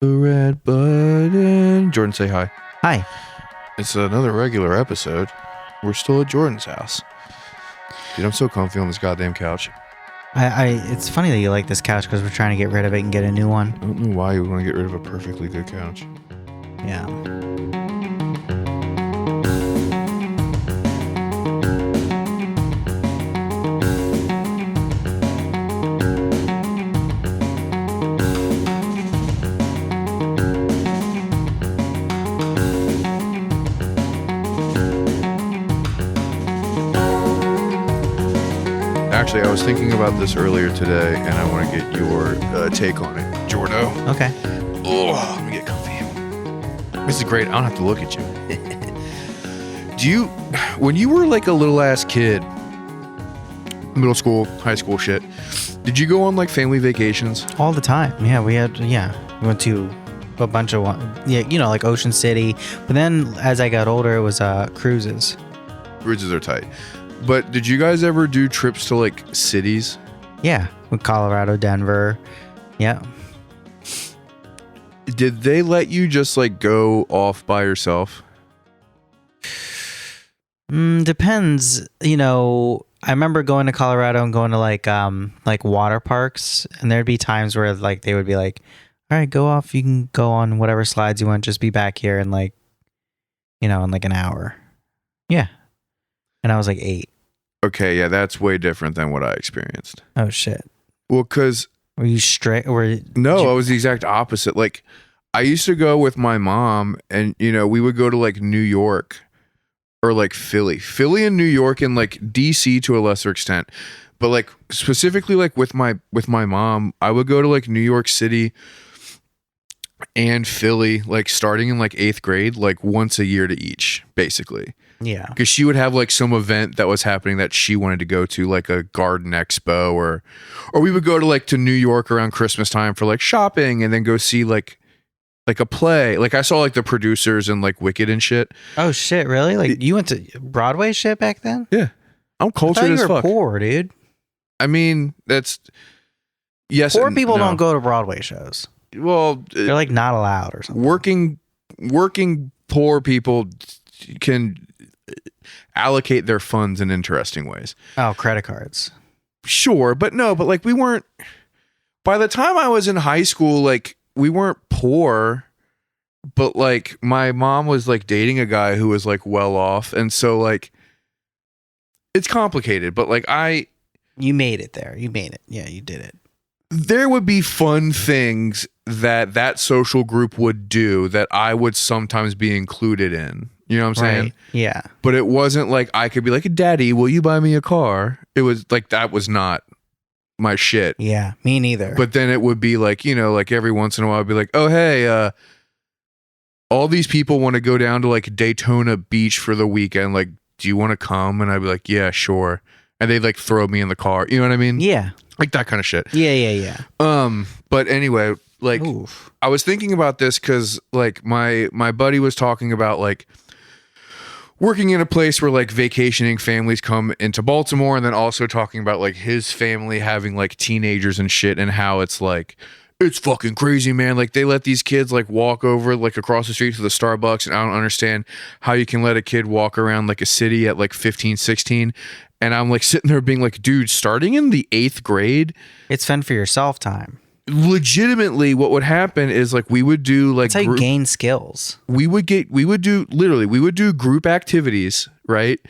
The red button. Jordan, say hi. Hi. It's another regular episode. We're still at Jordan's house. Dude, I'm so comfy on this goddamn couch. It's funny that you like this couch because we're trying to get rid of it and get a new one. I don't know why you want to get rid of a perfectly good couch. Yeah. Actually, I was thinking about this earlier today, and I want to get your take on it, Jordo. Okay. Oh, let me get comfy. This is great. I don't have to look at you. Do you, when you were like a little ass kid, middle school, high school shit, did you go on like family vacations? All the time. Yeah, we went to a bunch of like Ocean City. But then as I got older, it was cruises. Cruises are tight. But did you guys ever do trips to like cities? Yeah, with Colorado, Denver. Yeah. Did they let you just like go off by yourself? Depends. I remember going to Colorado and going to like water parks, and there'd be times where like they would be like, all right, go off. You can go on whatever slides you want. Just be back here in like, in like an hour. Yeah. And I was like 8. Okay, yeah, that's way different than what I experienced. Oh shit. Well, because Were you straight? no, I was the exact opposite. Like, I used to go with my mom, and we would go to like New York or like Philly and New York, and like DC to a lesser extent. But like specifically, like with my mom, I would go to like New York City and Philly, like starting in like 8th grade, like once a year to each, basically. Yeah. Because she would have like some event that was happening that she wanted to go to, like a garden expo, or we would go to like to New York around Christmas time for like shopping, and then go see like a play. Like I saw like the producers and like Wicked and shit. Oh shit, really? Like you went to Broadway shit back then? Yeah, I'm I thought cultured you as were fuck. poor, dude. I mean, that's yes. Poor and people no. don't go to Broadway shows. Well, They're like not allowed or something. working poor people can allocate their funds in interesting ways. Oh, credit cards. Sure, but like we weren't. By the time I was in high school, like we weren't poor, but like my mom was like dating a guy who was like well off, and so like it's complicated. But like You made it there. You made it. Yeah, you did it. there would be fun things that social group would do that I would sometimes be included in. You know what I'm saying? Right. Yeah. But it wasn't like I could be like, Daddy, will you buy me a car? It was like, that was not my shit. Yeah. Me neither. But then it would be like, like every once in a while I'd be like, oh, hey, all these people want to go down to like Daytona Beach for the weekend. Like, do you want to come? And I'd be like, yeah, sure. And they'd like throw me in the car. You know what I mean? yeah. Like that kind of shit. Yeah. But anyway, like Oof. I was thinking about this because like my buddy was talking about like working in a place where like vacationing families come into Baltimore, and then also talking about like his family having like teenagers and shit, and how it's like, it's fucking crazy, man. Like they let these kids like walk over like across the street to the Starbucks, and I don't understand how you can let a kid walk around like a city at like 15, 16. And I'm like sitting there being like, dude, starting in the 8th grade, It's fun for yourself time. legitimately what would happen is like we would do like That's how you gain skills. we would do group activities, right?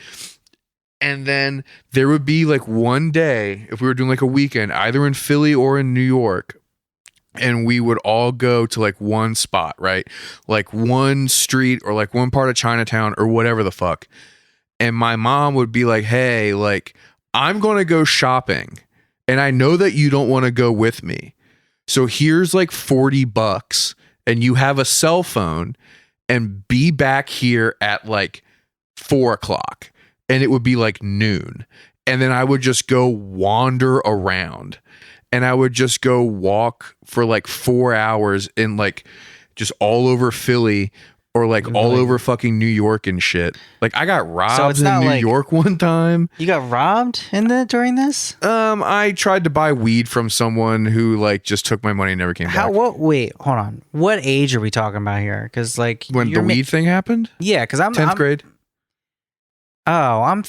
And then there would be like one day, if we were doing like a weekend, either in Philly or in New York, and we would all go to like one spot, right? Like one street or like one part of Chinatown or whatever the fuck. And my mom would be like, hey, like I'm going to go shopping, and I know that you don't want to go with me. So here's like $40, and you have a cell phone, and be back here at like 4:00. And it would be like noon. And then I would just go wander around, and I would just go walk for like 4 hours in like just all over Philly, or like You'd be all like- over fucking New York and shit. Like I got robbed it's in not New like- York one time. You got robbed during this? I tried to buy weed from someone who like just took my money and never came back. Wait, hold on. What age are we talking about here? Because like When the you're weed thing happened? yeah, because I'm 10th grade? Oh, I'm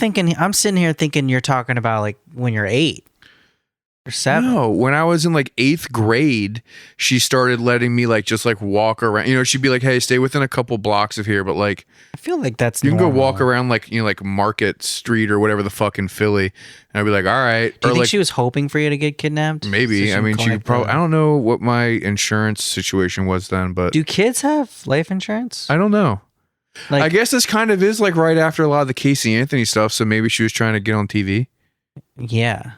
sitting here thinking you're talking about like when you're 8 or 7. No, when I was in like 8th grade, she started letting me like just like walk around. You know, she'd be like, "Hey, stay within a couple blocks of here, but like I feel like that's you can go normal. walk around like, you know, like Market Street or whatever the fuck in Philly." And I'd be like, "All right." Do you or think like she was hoping for you to get kidnapped? maybe. So I mean, she collect could probably. the- I don't know what my insurance situation was then, but Do kids have life insurance? I don't know. Like, I guess this kind of is like right after a lot of the Casey Anthony stuff, so maybe she was trying to get on TV. yeah.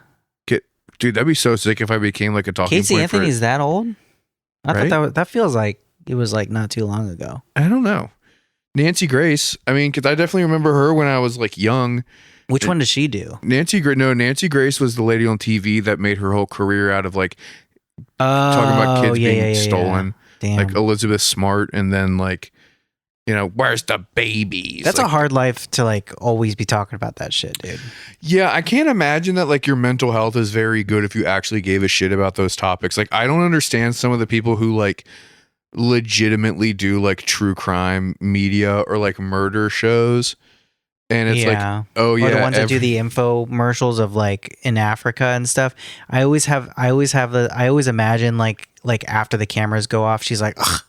Dude, that'd be so sick if I became like a talking Casey point for Anthony's that old? I Right? thought that feels like it was like not too long ago. I don't know. Nancy Grace. I mean, because I definitely remember her when I was like young. Which one does she do? Nancy Grace was the lady on TV that made her whole career out of like talking about kids being stolen, Damn. like Elizabeth Smart, and then like, you know, where's the babies? That's like, a hard life to like always be talking about that shit, dude. Yeah, I can't imagine that like your mental health is very good if you actually gave a shit about those topics. Like, I don't understand some of the people who like legitimately do like true crime media or like murder shows. And it's like, oh yeah, Or the ones that do the infomercials of like in Africa and stuff. I always imagine like after the cameras go off, she's like, ugh,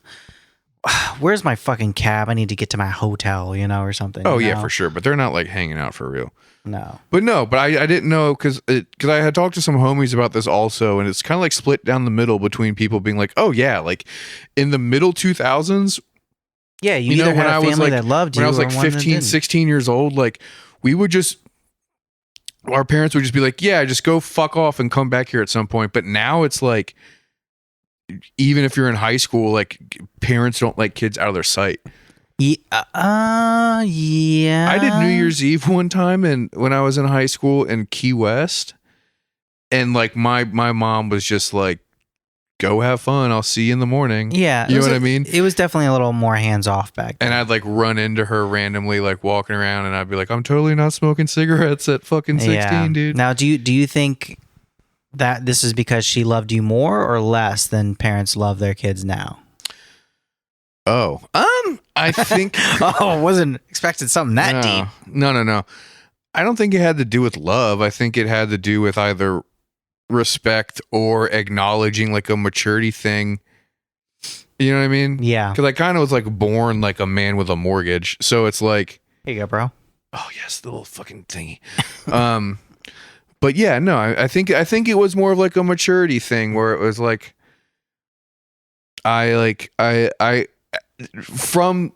where's my fucking cab? I need to get to my hotel, you know, or something. Oh you yeah, know? for sure. But they're not like hanging out for real. No. But I didn't know because I had talked to some homies about this also, and it's kind of like split down the middle between people being like, oh yeah, like in the middle 2000s, Yeah, you know, either when had I a was family like that loved you when I was or like one that 15, didn't. 16 years old, like we would just our parents would just be like, yeah, just go fuck off and come back here at some point. But now it's like even if you're in high school, like parents don't like kids out of their sight. Yeah. I did New Year's Eve one time and when I was in high school in Key West, and like my mom was just like, go have fun, I'll see you in the morning. Yeah. You know what I mean? It was definitely a little more hands off back then. And I'd like run into her randomly, like walking around, and I'd be like, I'm totally not smoking cigarettes at fucking 16, dude. Now, do you think that this is because she loved you more or less than parents love their kids now? Oh, I think Oh, wasn't expecting something that deep. No. I don't think it had to do with love. I think it had to do with either respect or acknowledging like a maturity thing. You know what I mean? Yeah. Because I kind of was like born like a man with a mortgage, so it's like, Here you go, bro. oh yes, the little fucking thingy. But yeah, no, I think it was more of like a maturity thing where it was like, I from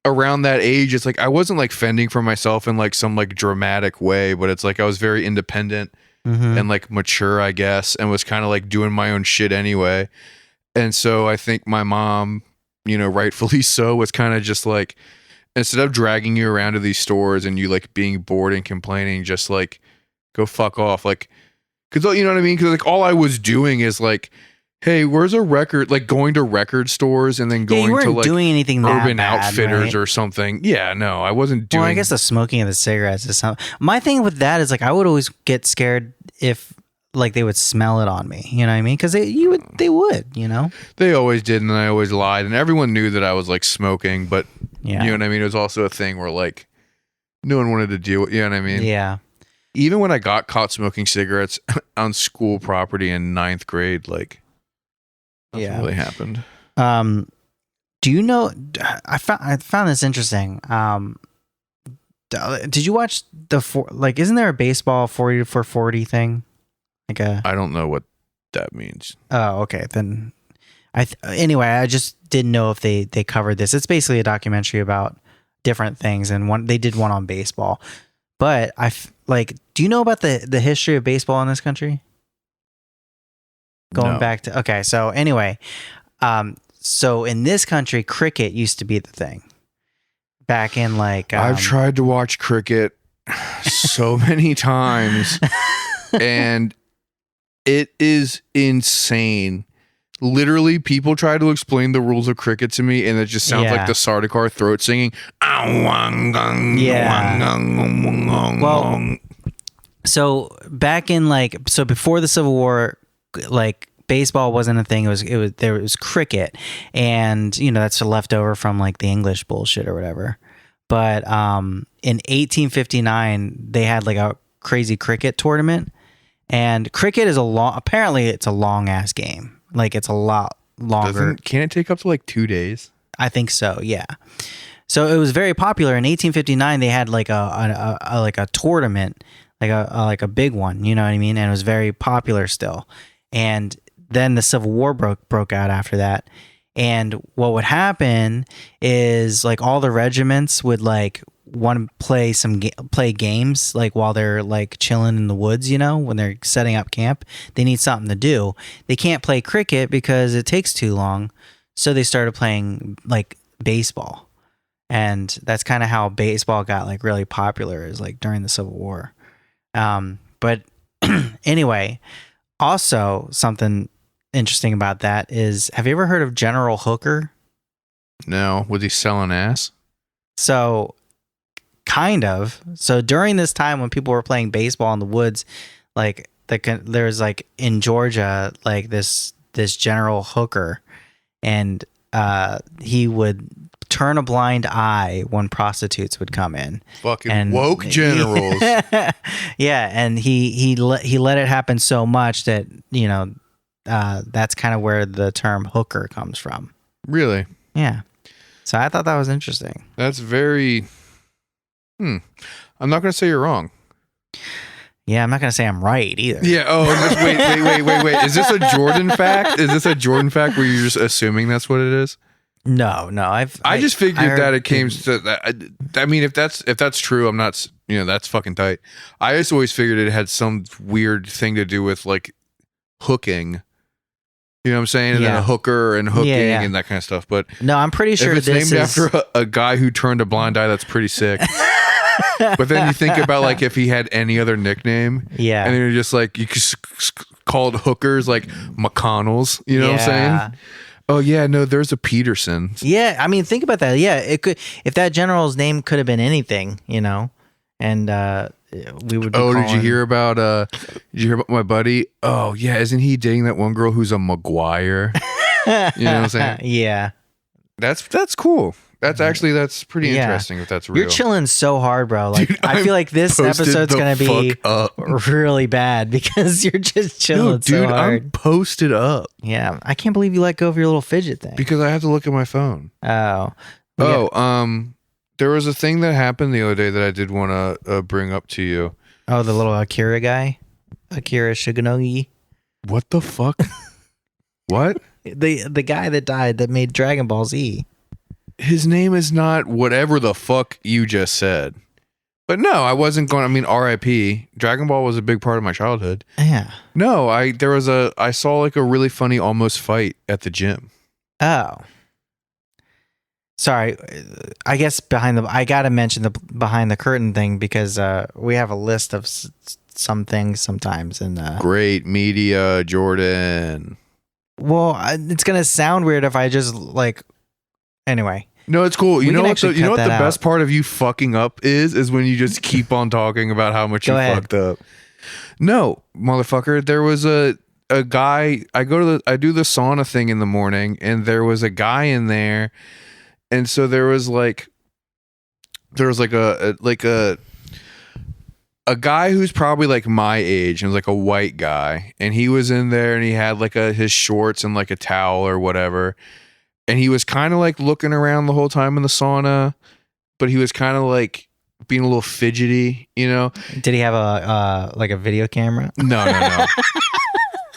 around that age, it's like I wasn't like fending for myself in like some like dramatic way, but it's like I was very independent Mm-hmm. and like mature, I guess, and was kind of like doing my own shit anyway. And so I think my mom, you know, rightfully so, was kind of just like, instead of dragging you around to these stores and you like being bored and complaining, just like go fuck off. Like, cause you know what I mean? Cause like all I was doing is like, hey, where's a record? Like going to record stores and then Yeah, going you weren't to like doing anything that Urban bad, Outfitters right? or something. Yeah, no, I wasn't doing. Well, I guess the smoking of the cigarettes is something. My thing with that is like I would always get scared if like they would smell it on me. You know what I mean? Because they would. You know? They always did, and I always lied, and everyone knew that I was like smoking, but Yeah. you know what I mean? It was also a thing where like no one wanted to deal with, you know what I mean? Yeah. Even when I got caught smoking cigarettes on school property in 9th grade, like nothing Yeah. really happened. Do you know? I found this interesting. Did you watch isn't there a baseball 40 for 40 thing? Like a I don't know what that means. Oh, okay. Then anyway, I just didn't know if they covered this. It's basically a documentary about different things, and they did one on baseball. But do you know about the history of baseball in this country? Going No. back to okay, so anyway, so in this country, cricket used to be the thing. Back in like I've tried to watch cricket so many times, and it is insane Literally, people try to explain the rules of cricket to me, and it just sounds like the Sardaukar throat singing. Yeah. Well, so back in before the Civil War, like baseball wasn't a thing. There was cricket, and that's a leftover from like the English bullshit or whatever. But in 1859, they had like a crazy cricket tournament, and cricket is apparently it's a long ass game. Like it's a lot longer. Can it take up to like 2 days? I think so. Yeah. So it was very popular in 1859. They had like a tournament, like a big one. You know what I mean? And it was very popular still. And then the Civil War broke out after that. And what would happen is like all the regiments would like want to play games like while they're like chilling in the woods, when they're setting up camp. They need something to do. They can't play cricket because it takes too long. So they started playing like baseball. And that's kind of how baseball got like really popular, is like during the Civil War. But anyway, also something interesting about that is, have you ever heard of General Hooker? No. Was he selling ass? So kind of. So during this time when people were playing baseball in the woods, like there was like in Georgia, like this General Hooker, and he would turn a blind eye when prostitutes would come in. Fucking woke generals. Yeah, and he let it happen so much that that's kind of where the term hooker comes from. Really? Yeah. So I thought that was interesting. That's very. I'm not going to say you're wrong. Yeah, I'm not going to say I'm right either. Yeah. Oh, wait. Is this a Jordan fact? Is this a Jordan fact where you're just assuming that's what it is? No. I just figured that it came to that. I mean, if that's true, I'm not. That's fucking tight. I just always figured it had some weird thing to do with like hooking. You know what I'm saying? And then a hooker and hooking and that kind of stuff. But no, I'm pretty sure if it's named after a guy who turned a blind eye, that's pretty sick. But then you think about like if he had any other nickname, and then you're just like you called hookers like McConnells. You know what I'm saying? Oh yeah, no, there's a Peterson. Yeah, I mean, think about that. Yeah, it could, if that general's name could have been anything, and we would. Did you hear about my buddy? Oh yeah, isn't he dating that one girl who's a McGuire? You know what I'm saying? Yeah, that's cool. That's pretty interesting if that's real. You're chilling so hard, bro. Like, dude, I feel like this episode's gonna be really bad because you're just chilling so hard. I'm posted up. Yeah, I can't believe you let go of your little fidget thing. Because I have to look at my phone. Oh. There was a thing that happened the other day that I did want to bring up to you. Oh, the little Akira guy, Akira Shigenogi. What the fuck? What? The guy that died that made Dragon Ball Z. His name is not whatever the fuck you just said. But no, I wasn't going. I mean, R.I.P. Dragon Ball was a big part of my childhood. Yeah. No, I saw like a really funny almost fight at the gym. Oh. Sorry, I guess I gotta mention the behind the curtain thing because we have a list of some things sometimes. And great media, Jordan. Well, it's gonna sound weird if I just like. Anyway. No, it's cool. You know what the best part of you fucking up is when you just keep on talking about how much fucked up. No, motherfucker. There was a guy. I do the sauna thing in the morning, and there was a guy in there, and so there was like a guy who's probably like my age and was like a white guy, and he was in there, and he had like his shorts and like a towel or whatever. And he was kind of like looking around the whole time in the sauna, but he was kind of like being a little fidgety, Did he have a video camera? No.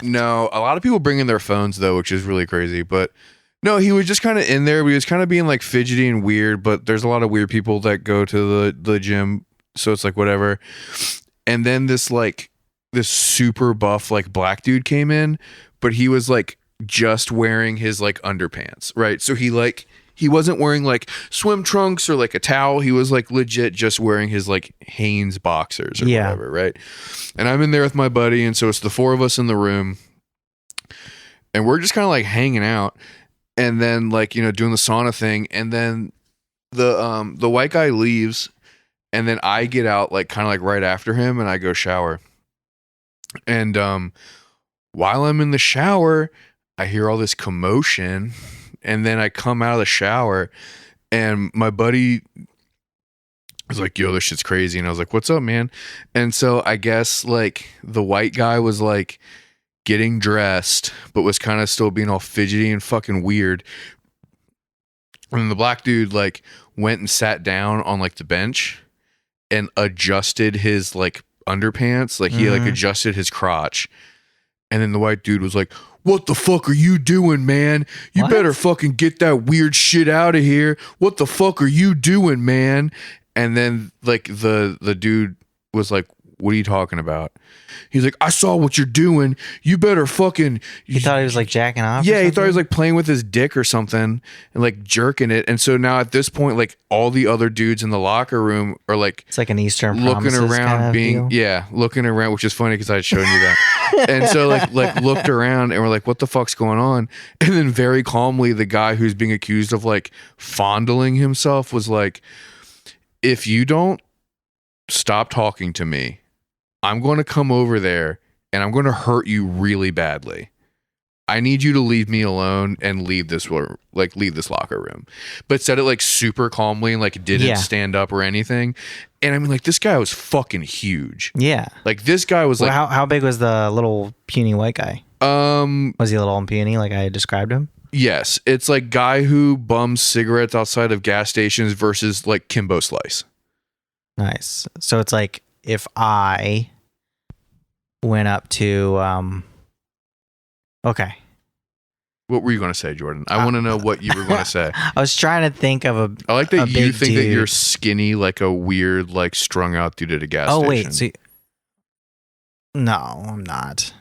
No, a lot of people bring in their phones though, which is really crazy. But no, he was just kind of in there. But he was kind of being like fidgety and weird. But there's a lot of weird people that go to the gym, so it's like whatever. And then this super buff like black dude came in, but he was like just wearing his like underpants, right? So he wasn't wearing like swim trunks or like a towel. He was like legit just wearing his like Hanes boxers or whatever, right? And I'm in there with my buddy, and so it's the four of us in the room. and we're just kind of like hanging out, and then like doing the sauna thing, and then the white guy leaves, and then I get out like kind of like right after him, and I go shower, and while I'm in the shower, I hear all this commotion, and then I come out of the shower, and my buddy was like, yo, this shit's crazy. And I was like, what's up, man? And so I guess like the white guy was like getting dressed, but was kind of still being all fidgety and fucking weird. And then the black dude like went and sat down on like the bench and adjusted his like underpants. Like he like adjusted his crotch. And then the white dude was like, what the fuck are you doing, man? You better fucking get that weird shit out of here. What the fuck are you doing, man? And then like the dude was like, what are you talking about? He's like, I saw what you're doing. You better fucking. He thought he was like jacking off. Yeah, he thought he was like playing with his dick or something and like jerking it. And so now at this point, like all the other dudes in the locker room are like, it's like an Eastern looking Promises around, kind of being deal. looking around, which is funny because I had shown you that. And so like looked around and we're like, what the fuck's going on? And then very calmly, the guy who's being accused of like fondling himself was like, if you don't stop talking to me, I'm going to come over there and I'm going to hurt you really badly. I need you to leave me alone and leave this locker room. But said it like super calmly and like didn't stand up or anything. And I mean, like, this guy was fucking huge. Yeah. Like this guy was like, how big was the little puny white guy? Was he a little and puny like I described him? Yes, it's like guy who bums cigarettes outside of gas stations versus like Kimbo Slice. Nice. So it's like if I went up to okay. What were you going to say, Jordan? I want to know what you were going to say. I was trying to think of I like that you think dude. that you're skinny like a weird like strung out dude at a gas station. Oh wait, so no, I'm not.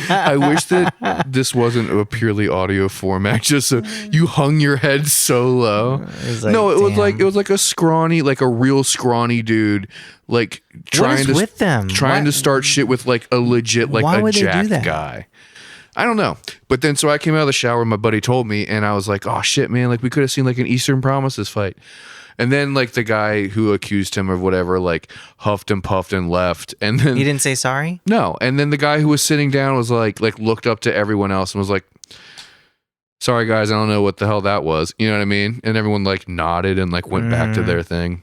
I wish that this wasn't a purely audio format. Just so you hung your head so low. It was like a scrawny, like a real scrawny dude, like trying to start shit with like a legit like a jacked guy. I don't know. But then so I came out of the shower, my buddy told me, and I was like, oh shit, man, like we could have seen like an Eastern Promises fight. And then like the guy who accused him of whatever like huffed and puffed and left. And then he didn't say sorry? No. And then the guy who was sitting down was like looked up to everyone else and was like, sorry guys, I don't know what the hell that was. You know what I mean? And everyone like nodded and like went back to their thing.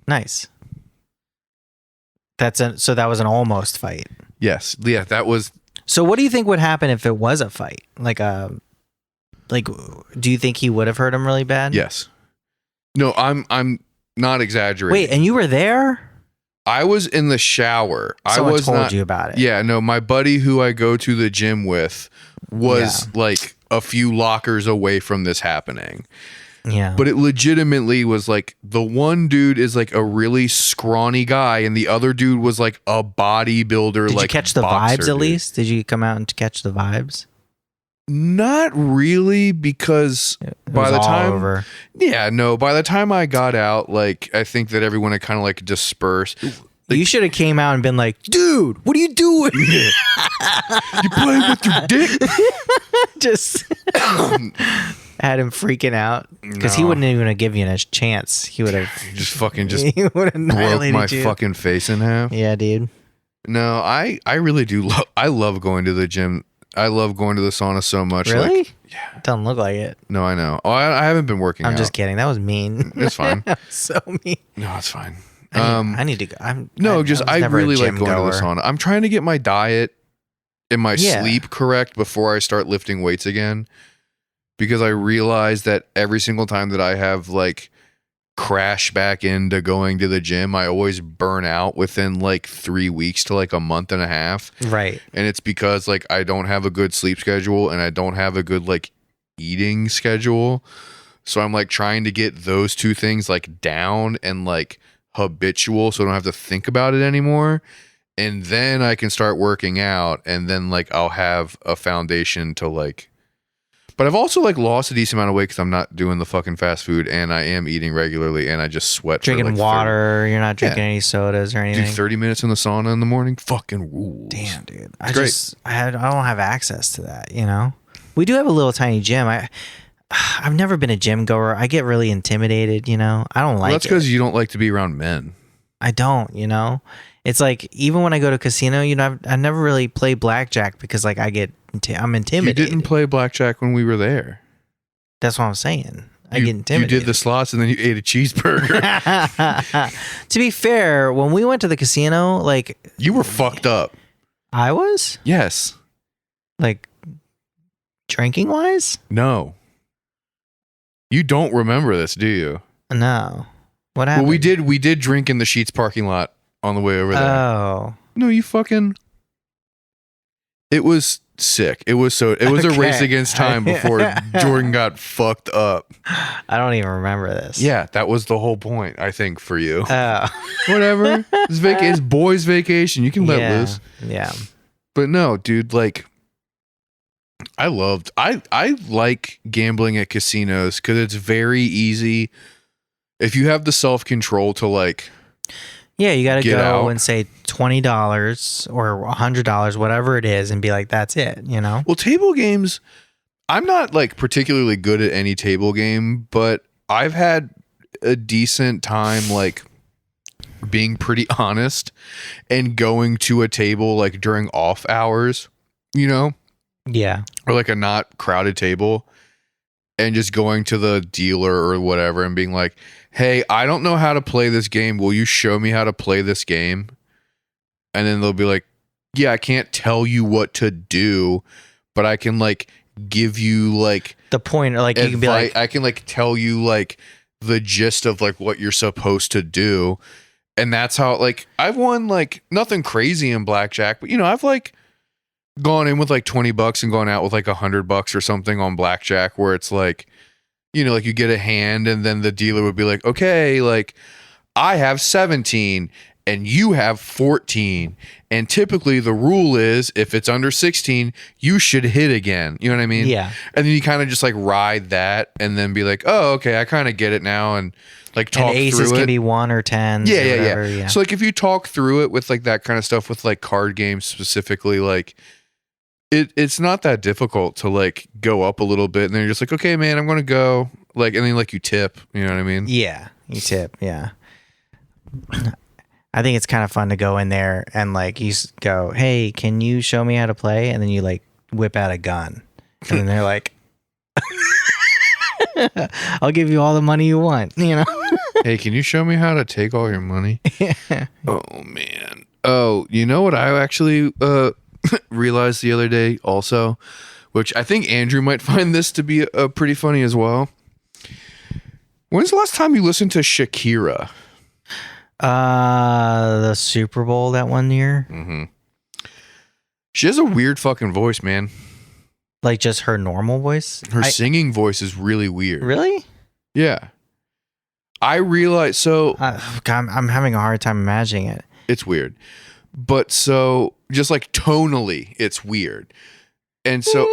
Nice. So that was an almost fight. Yes. Yeah, that was. So what do you think would happen if it was a fight? Like, do you think he would have hurt him really bad? Yes. No, I'm not exaggerating. Wait, and you were there? I was in the shower. Someone told you about it. Yeah, no, my buddy who I go to the gym with was like a few lockers away from this happening. Yeah. But it legitimately was like the one dude is like a really scrawny guy and the other dude was like a bodybuilder. Did like you catch the vibes at least? Did you come out and catch the vibes? Not really, because by the time by the time I got out, like I think that everyone had kind of like dispersed. Like, you should have came out and been like, dude, what are you doing? You playing with your dick? Just had him freaking out because he wouldn't even have given you a chance. He would have he would have broke my fucking face in half. Yeah, dude. No, I really do I love going to the gym. I love going to the sauna so much. Really? Like, yeah. Doesn't look like it. No, I know. Oh, I haven't been working out. I'm just kidding. That was mean. It's fine. So mean. No, it's fine. I need to go. I really like going to the sauna. I'm trying to get my diet and my sleep correct before I start lifting weights again. Because I realize that every single time that I have like crash back into going to the gym, I always burn out within like 3 weeks to like a month and a half. Right. And it's because like I don't have a good sleep schedule and I don't have a good like eating schedule. So I'm like trying to get those two things like down and like habitual so I don't have to think about it anymore. And then I can start working out and then like I'll have a foundation to like But I've also like lost a decent amount of weight because I'm not doing the fucking fast food and I am eating regularly and I just sweat. Drinking for like water. You're not drinking any sodas or 30, anything. do 30 minutes in the sauna in the morning. Fucking rules. Damn, dude. It's great. I don't have access to that, you know? We do have a little tiny gym. I've never been a gym goer. I get really intimidated, you know? I don't like Well, that's because you don't like to be around men. I don't, you know? It's like, even when I go to casino, you know, I never really play blackjack because like I'm intimidated. You didn't play blackjack when we were there. That's what I'm saying. I get intimidated. You did the slots and then you ate a cheeseburger. To be fair, when we went to the casino, like You were fucked up. I was Yes. like drinking wise. No. You don't remember this, do you? No. What happened? Well, we did drink in the Sheetz parking lot on the way over there. Oh, No, you fucking. It was sick. It was a race Okay. against time before Jordan got fucked up. I don't even remember this. Yeah, that was the whole point, I think, for you. Oh. Whatever. It's boys' vacation. You can let Yeah. loose. Yeah. But no, dude, like I like gambling at casinos because it's very easy if you have the self-control to like Yeah, you got to Get go out. and say $20 or $100, whatever it is, and be like, that's it, you know? Well, table games, I'm not like particularly good at any table game, but I've had a decent time like being pretty honest and going to a table like during off hours, you know, Yeah. or like a not crowded table and just going to the dealer or whatever and being like, hey, I don't know how to play this game. Will you show me how to play this game? And then they'll be like, yeah, I can't tell you what to do, but I can like give you like The point, like, you can be like, I can like tell you like the gist of like what you're supposed to do. And that's how like I've won like nothing crazy in blackjack, but you know, I've like gone in with like $20 and gone out with like $100 or something on blackjack where it's like, you know, like you get a hand and then the dealer would be like, okay, like I have 17 and you have 14. And typically the rule is if it's under 16, you should hit again. You know what I mean? yeah. And then you kind of just like ride that and then be like, oh, okay, I kind of get it now. And like talk And aces through it. can be 1 or 10s. Yeah, or yeah, whatever, yeah. So like if you talk through it with like that kind of stuff with like card games specifically, like it's not that difficult to like go up a little bit and then you're just like, okay, man, I'm gonna go. Like and then like you tip, you know what I mean? Yeah, you tip. Yeah. I think it's kind of fun to go in there and like you go, hey, can you show me how to play? And then you like whip out a gun. And then they're like, I'll give you all the money you want, you know? Hey, can you show me how to take all your money? Oh man. Oh, you know what I actually realized the other day also, which I think Andrew might find this to be pretty funny as well. When's the last time you listened to Shakira? The Super Bowl that one year. Mm-hmm. She has a weird fucking voice, man. Like just her normal voice. Her singing voice is really weird. Really? Yeah. I realize, so God, I'm having a hard time imagining it. it's weird. But so just like tonally, it's weird. And so,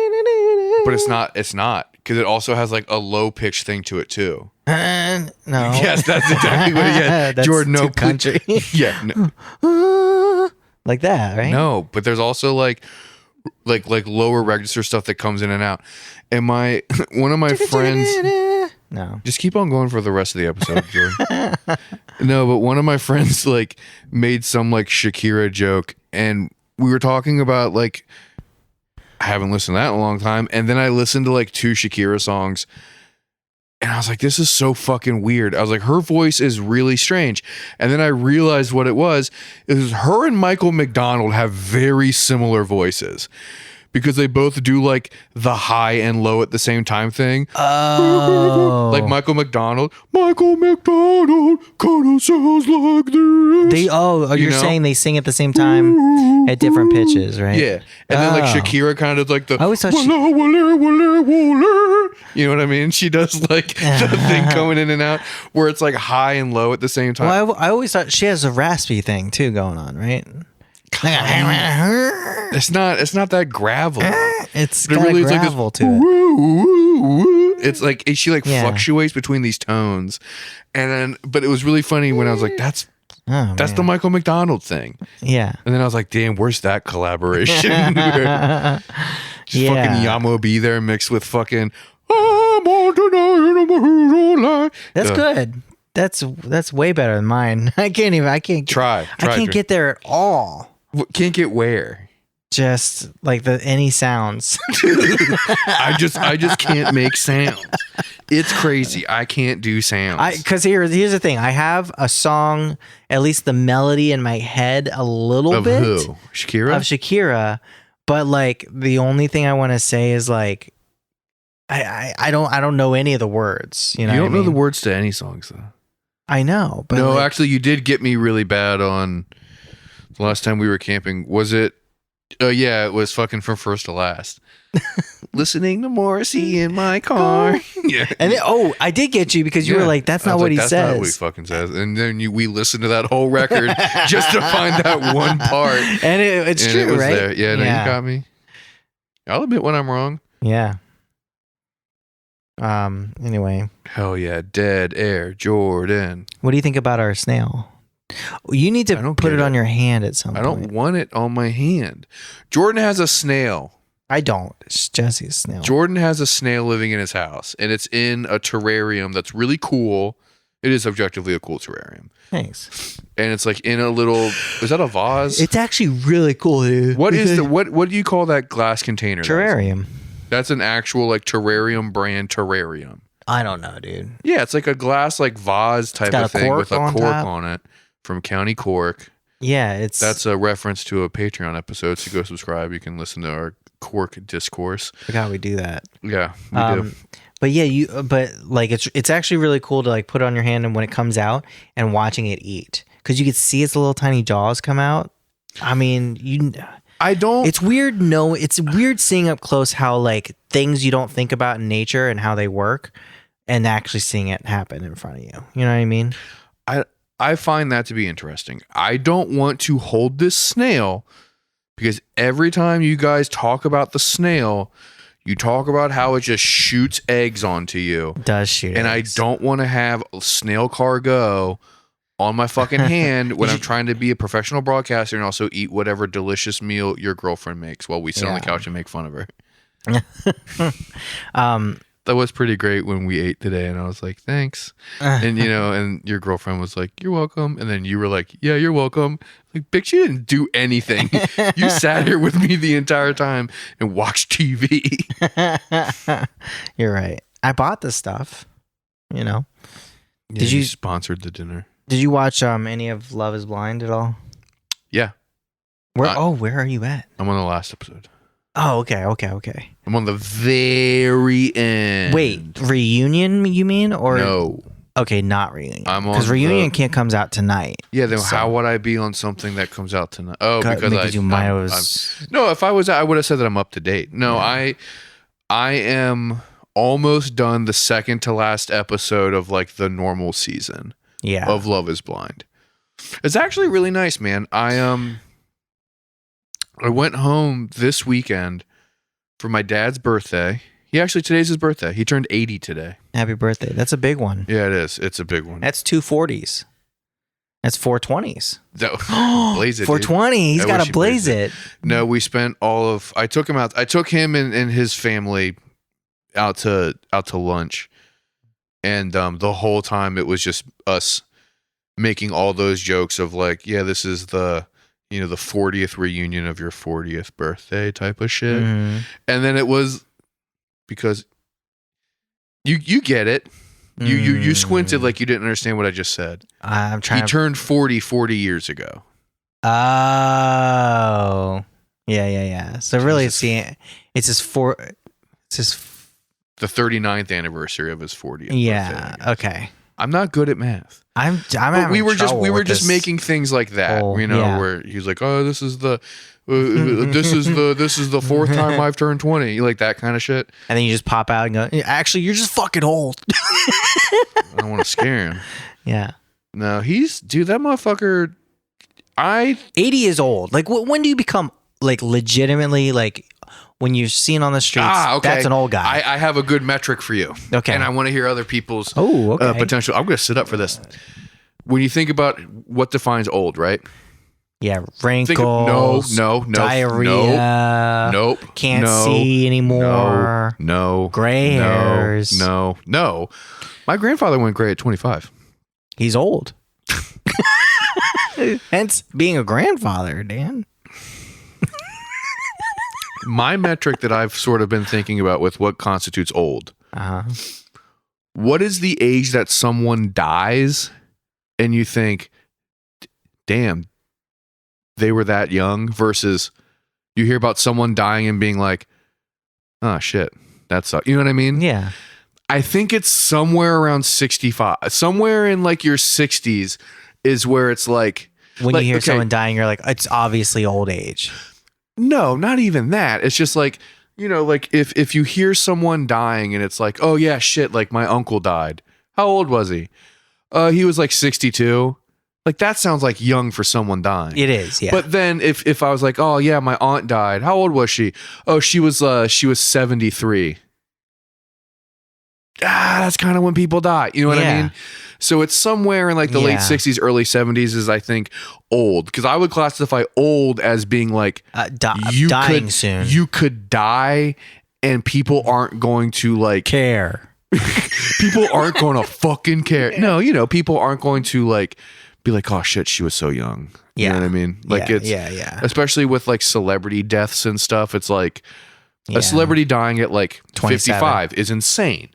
but it's not because it also has like a low pitch thing to it too. No. Yes, that's exactly what it is. That's Jordan, no, too country. Yeah. No, Like that, right? no, but there's also like lower register stuff that comes in and out. And one of my friends, No. just keep on going for the rest of the episode, Jordan. No, but one of my friends like made some like Shakira joke and we were talking about like I haven't listened to that in a long time. And then I listened to like 2 Shakira songs and I was like, this is so fucking weird. I was like, her voice is really strange. And then I realized what it was. It was her and Michael McDonald have very similar voices because they both do like the high and low at the same time thing. Oh. Like Michael McDonald kind of sounds like this. You're You know? saying they sing at the same time at different pitches, right? Yeah. And then like Oh. Shakira kind of like the I always thought you know what I mean? She does like the thing coming in and out where it's like high and low at the same time. Well, I always thought she has a raspy thing too going on, right? It's not that gravelly. It's But got really a it's like this, gravel to it. woo, woo, woo. It's like she like Yeah. fluctuates between these tones, and then but it was really funny when I was like, that's Oh, the man. Michael McDonald thing, Yeah. and then I was like, damn, where's that collaboration? Just fucking Yamo B there mixed with fucking. I'm on tonight, I'm a hero light. That's good. That's way better than mine. I can't Try. I can't get there at all. Can't get where. Just like any sounds. I just can't make sounds. It's crazy. I can't do sounds. Because here's the thing. I have a song, at least the melody in my head, a little of bit who? Shakira? of Shakira, but like the only thing I want to say is like, I don't know any of the words. You know, You what don't I know the mean? words to any songs though. I know, but No, like, actually, you did get me really bad on the last time we were camping. Was it? Yeah, it was fucking From First to Last. Listening to Morrissey in my car. Yeah. and then, I did get you because you were Yeah. like, that's I not was what like, he that's says. not what he fucking says. And then we listened to that whole record just to find that one part. And it's And true, it was right? there. Yeah, no, you got me. I'll admit when I'm wrong. Yeah. Anyway, Hell yeah. Dead Air Jordan. what do you think about our snail? You need I to don't put get it on it. your hand at some I point. don't want it on my hand. Jordan has a snail. I don't. It's Jesse's snail. Jordan has a snail living in his house, and it's in a terrarium that's really cool. It is objectively a cool terrarium. Thanks. And it's like in a little, is that a vase? It's actually really cool, dude. What is the what do you call that glass container? terrarium? That's an actual like terrarium brand terrarium. I don't know, dude. Yeah, it's like a glass like vase type got of a thing cork with a on cork top? on it from County Cork. Yeah, it's That's a reference to a Patreon episode, so go subscribe. You can listen to our Cork discourse. I forgot we do that. Yeah, we do. But yeah, but like it's actually really cool to like put it on your hand and when it comes out and watching it eat because you could see its little tiny jaws come out. I mean, I don't. it's weird. No, it's weird seeing up close how like things you don't think about in nature and how they work, and actually seeing it happen in front of you. You know what I mean? I find that to be interesting. I don't want to hold this snail because every time you guys talk about the snail, you talk about how it just shoots eggs onto you. It does shoot. And eggs. I don't want to have snail cargo on my fucking hand when I'm trying to be a professional broadcaster and also eat whatever delicious meal your girlfriend makes while we sit on the Yeah. couch and make fun of her. That was pretty great when we ate today, and I was like, thanks. And and your girlfriend was like, you're welcome. And then you were like, yeah, you're welcome. Like, bitch, you didn't do anything. You sat here with me the entire time and watched TV. You're right. I bought this stuff. You know. Yeah, Did you- sponsored the dinner? Did you watch any of Love Is Blind at all? Yeah, Where are you at? I'm on the last episode. Oh, okay. I'm on the very end. Wait, reunion? You mean or No. Okay, not reunion. I'm on because reunion the- can't comes out tonight. Yeah, then So- how would I be on something that comes out tonight? Oh, Because because you might I'm- have. No, if I was, I would have said that I'm up to date. No, Yeah. I am almost done the second to last episode of like the normal season Yeah. of Love Is Blind. It's actually really nice, man. I went home this weekend for my dad's birthday. Today's his birthday. He turned 80 today. Happy birthday. That's a big one. Yeah, it is. It's a big one. That's 240s. That's 420s. Blaze it, dude. 420. He's I got wish to he blaze blazed it. No, we spent I took him out. I took him and his family out to lunch. And the whole time it was just us making all those jokes of like, yeah, this is the 40th reunion of your 40th birthday type of shit. Mhm. And then it was because you get it. You squinted like you didn't understand what I just said. I'm trying He turned 40 years ago. Oh. Yeah. So really Jesus. it's his The 39th anniversary of his 40th yeah. birthday. I guess. Okay. I'm not good at math. I'm But having we were trouble with just this. making things like that, whole- yeah. where he's like, "Oh, this is the this is the fourth time I've turned 20," like that kind of shit. And then you just pop out and go, actually, you're just fucking old. I don't want to scare him. Yeah. No, that motherfucker. 80 is old. Like, when do you become, like, legitimately, like, when you're seen on the streets, Okay. that's an old guy. I have a good metric for you. Okay. And I want to hear other people's Okay. potential. I'm going to sit up for this. When you think about what defines old, right? Yeah, Think wrinkles. no, diarrhea. nope, Can't no, see anymore. no, Gray hairs. No. My grandfather went gray at 25. He's old. Hence being a grandfather, Dan. My metric that I've sort of been thinking about with what constitutes old. Uh-huh. What is the age that someone dies and you think, damn, they were that young, versus you hear about someone dying and being like, oh shit, that sucks. You know what I mean? Yeah. I think it's somewhere around 65. Somewhere in like your 60s is where it's like, When like, you hear okay, someone dying, you're like, it's obviously old age. no, not even that. It's just like, you know, like if you hear someone dying and it's like, oh yeah, shit, like my uncle died. How old was he? He was like 62. Like that sounds like young for someone dying. It is, yeah. But then if I was like, oh yeah, my aunt died. How old was she? Oh, she was 73. That's kind of when people die. You know what I Yeah. mean? So it's somewhere in like the late 60s, early 70s is, I think, old. Because I would classify old as being like dying soon. You could die and people aren't going to like care. people aren't going to fucking care. No, you know, people aren't going to like be like, oh shit, she was so young. You know what I mean? Like yeah. especially with like celebrity deaths and stuff. It's like a celebrity dying at like 27. 55 is insane.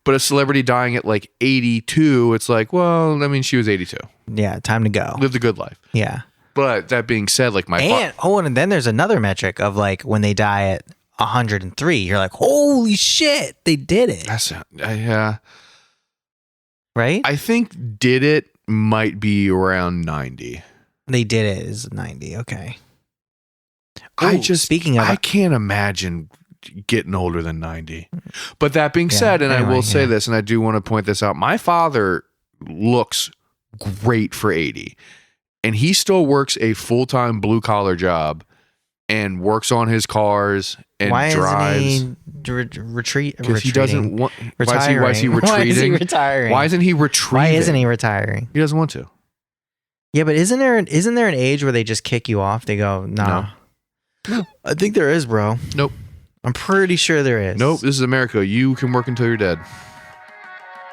But a celebrity dying at like 82, it's like, well, I mean, she was 82. Yeah, time to go. Lived a good life. Yeah. But that being said, like and then there's another metric of like when they die at 103, you're like, holy shit, they did it. yeah. Right? I think did it might be around 90. They did it is 90. Okay. Speaking of, I can't imagine getting older than 90. But that being said, and I will say this, and I do want to point this out, my father looks great for 80, and he still works a full-time blue-collar job and works on his cars and drives. Isn't he retreat? Because he doesn't want. Retiring. Why is he retreating? Why is he retiring? Why isn't he retreating? Why isn't he retiring? He doesn't want to. Yeah, but isn't there an age where they just kick you off? They go, nah. No. I think there is, bro. Nope. I'm pretty sure there is. Nope. This is America. You can work until you're dead.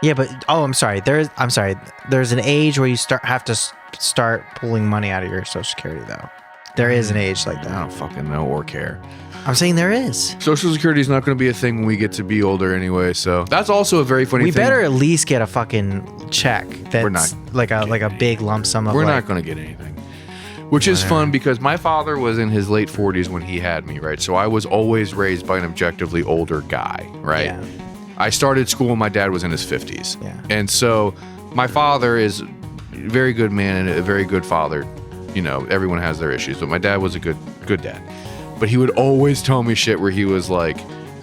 Yeah, but I'm sorry. There's an age where you have to start pulling money out of your Social Security, though. There is an age like that. I don't fucking know or care. I'm saying there is. Social Security is not going to be a thing when we get to be older anyway. So that's also a very funny thing. We better at least get a fucking check. That's We're not like a big lump sum of. We're not going to get anything. Which is fun because my father was in his late 40s when he had me, right? So I was always raised by an objectively older guy, right? Yeah. I started school when my dad was in his 50s. Yeah. And so my father is a very good man and a very good father. You know, everyone has their issues, but my dad was a good dad. But he would always tell me shit where he was like,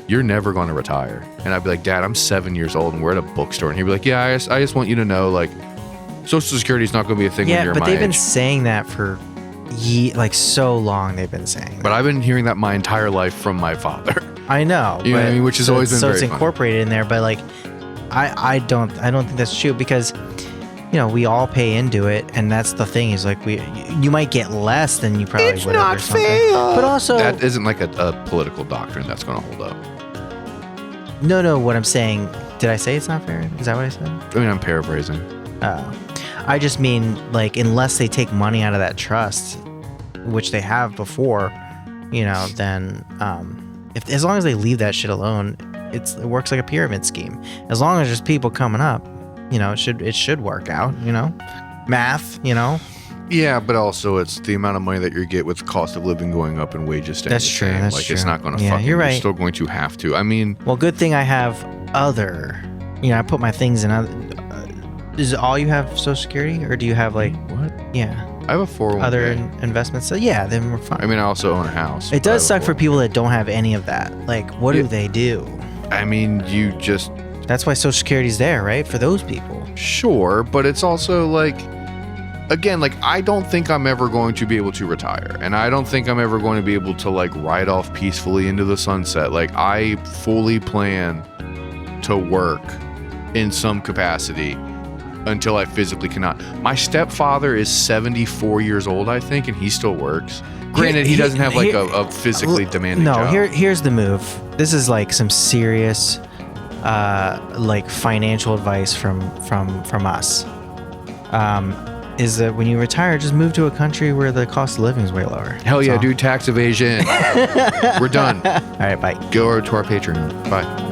you're never going to retire. And I'd be like, Dad, I'm 7 years old and we're at a bookstore. And he'd be like, yeah, I just want you to know, like, Social Security is not going to be a thing when you're my age. Yeah, but they've been saying that for like so long. They've been saying that. But I've been hearing that my entire life from my father. I know. You know what I mean? Which has always been very so it's incorporated in there. But like, I don't think that's true because, you know, we all pay into it, and that's the thing is like you might get less than you probably would have or something. Fair. But also that isn't like a political doctrine that's going to hold up. No. What I'm saying, did I say it's not fair? Is that what I said? I mean, I'm paraphrasing. I just mean like unless they take money out of that trust, which they have before, you know, then as long as they leave that shit alone, it works like a pyramid scheme. As long as there's people coming up, you know, it should work out, you know, math, you know. Yeah, but also it's the amount of money that you get with cost of living going up and wages staying the same. True. That's like true. It's not going to fucking. You're right. You're still going to have to. I mean, well, good thing I have other. You know, I put my things in other. Is it all you have Social Security, or do you have like what? Yeah. I have a 401k. Other investments. So yeah, then we're fine. I mean, I also own a house. It does suck for people that don't have any of that. Like, what do they do? I mean, you just. That's why Social Security's there, right? For those people. Sure, but it's also like again, like, I don't think I'm ever going to be able to retire, and I don't think I'm ever going to be able to like ride off peacefully into the sunset. Like, I fully plan to work in some capacity until I physically cannot. My stepfather is 74 years old, I think, and he still works. Granted, he doesn't have like a physically demanding job. Here's the move. This is like some serious like financial advice from us. Is that when you retire, just move to a country where the cost of living is way lower. Hell yeah, dude, tax evasion. We're done. All right, bye. Go to our Patreon. Bye.